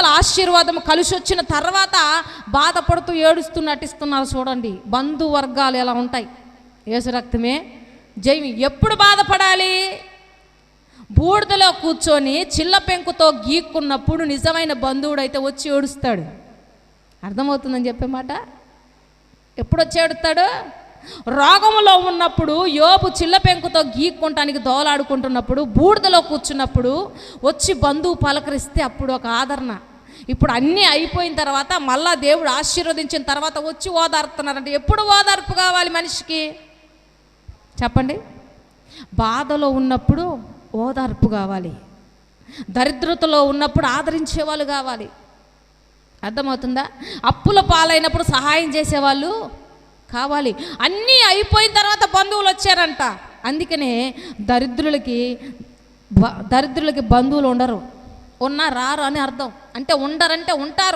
ఆశీర్వాదం కలిసి వచ్చిన తర్వాత బాధపడుతూ ఏడుస్తూ నటిస్తున్నారు చూడండి. బంధువర్గాలు ఎలా ఉంటాయి. యేసు రక్తమే జైవి. ఎప్పుడు బాధపడాలి? బూడిదలో కూర్చొని చిల్ల పెంకుతో గీక్కున్నప్పుడు నిజమైన బంధువుడు అయితే వచ్చి ఏడుస్తాడు. అర్థమవుతుందని చెప్పే మాట. ఎప్పుడు వచ్చి ఏడుస్తాడు? రోగంలో ఉన్నప్పుడు, యోబు చిల్ల పెంకుతో గీక్కుంటానికి దోలాడుకుంటున్నప్పుడు, బూడిదలో కూర్చున్నప్పుడు వచ్చి బంధువు పలకరిస్తే అప్పుడు ఒక ఆదరణ. ఇప్పుడు అన్నీ అయిపోయిన తర్వాత మళ్ళా దేవుడు ఆశీర్వదించిన తర్వాత వచ్చి ఓదార్తున్నారంటే ఎప్పుడు ఓదార్పు కావాలి మనిషికి చెప్పండి? బాధలో ఉన్నప్పుడు ఓదార్పు కావాలి, దరిద్రతలో ఉన్నప్పుడు ఆదరించేవాళ్ళు కావాలి. అర్థమవుతుందా? అప్పుల పాలైనప్పుడు సహాయం చేసేవాళ్ళు కావాలి. అన్నీ అయిపోయిన తర్వాత బంధువులు వచ్చారంట. అందుకనే దరిద్రులకి బంధువులు ఉండరు. ఉన్నా రారు అని అర్థం. అంటే ఉండరంటే ఉంటారు.